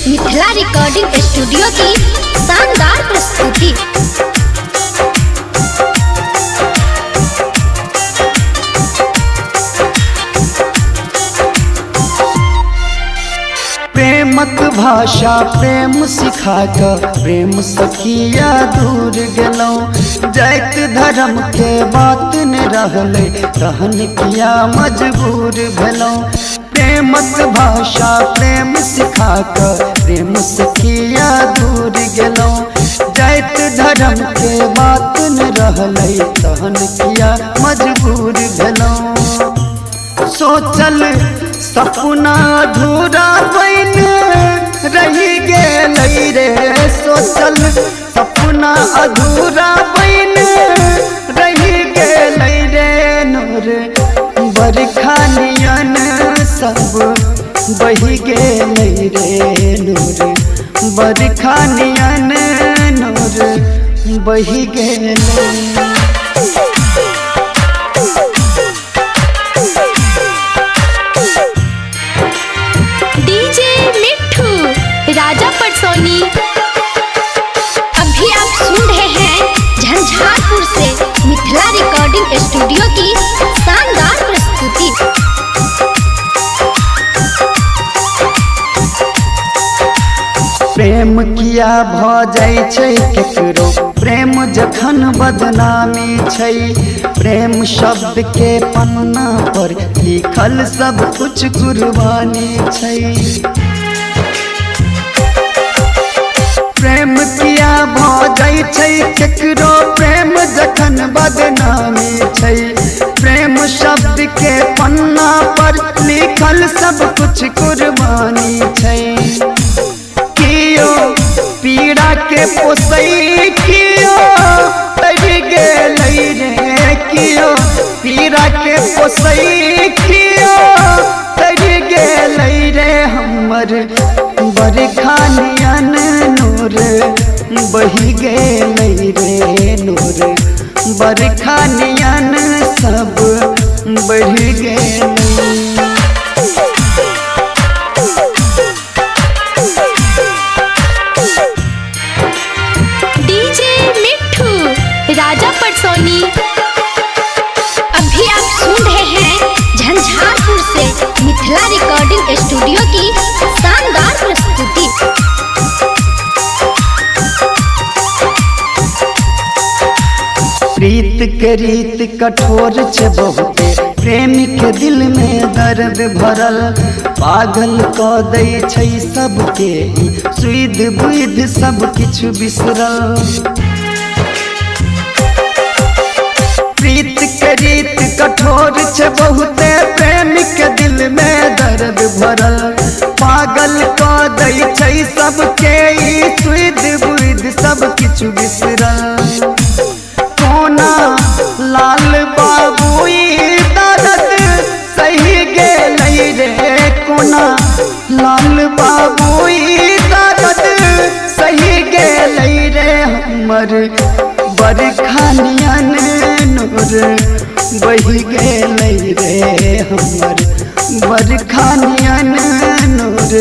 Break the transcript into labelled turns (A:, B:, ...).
A: Mithila recording studio की शानदार प्रस्तुति।
B: प्रेमक भाषा प्रेम सिखाकर प्रेम सखिया दूर गेलौं। जाइत धर्म के बात न रहले रहन किया मजबूर भेलौं। प्रेमक भाषा प्रेम सिखाकर प्रेम सखिया दूर गेलौं। जाइत धर्म के बात न रहले रहन किया मजबूर भेलौं। सोचल सपना अधूरा बन रही गेलै रे। सोचल सपना अधूरा बन रही गेलै रे। नूर बरखा नियन सब बही गेलै रे। नूर बरखा नियन नूर बही गेलै।
A: राजा पटसोनी। अभी आप सुन रहे हैं झंझारपुर से मिथिला रिकॉर्डिंग स्टूडियो की शानदार प्रस्तुति।
B: प्रेम किया भ जाय छै केकरो प्रेम जखन बदनामी छै। प्रेम शब्द के पन्ना पर लिखल सब कुछ कुर्बानी छै। प्रेम किया भ जाय छै केकरो प्रेम जखन बदनामी छै। प्रेम शब्द के पन्ना पर लिखल सब कुछ कुर्बानी छै। कियो पीड़ा के पोसई कियो तरि गेलै रे। कियो पीड़ा के पोसई कियो तरि गेलै रे। हमर बरखा नियन नूर बही गेलै रे। नूर बरखा नियन सब बही गेलै।
A: राजा पटसोनी। अभी आप सुन रहे हैं झंझारपुर से मिथिला रिकॉर्डिंग स्टूडियो की शानदार प्रस्तुति।
B: प्रीत के रीत कठोर छे बहुते प्रेमी के दिल में दर्द भरल। पागल क दै छै सबके सुध बुध सब किछु बिसरल। प्रीत के रीत कठोर छे बहुते प्रेमी के दिल में दर्द भरल। पागल क दै छै सबके सुध बुध सब किछु बिसरल। कोना लाल बाबू दर्द सही गेलै रे। कोना लाल बाबू दर्द सही गेलै रे। हमर बरखा नियन नूर बही गेलै रे। हमर बरखा नियन नूर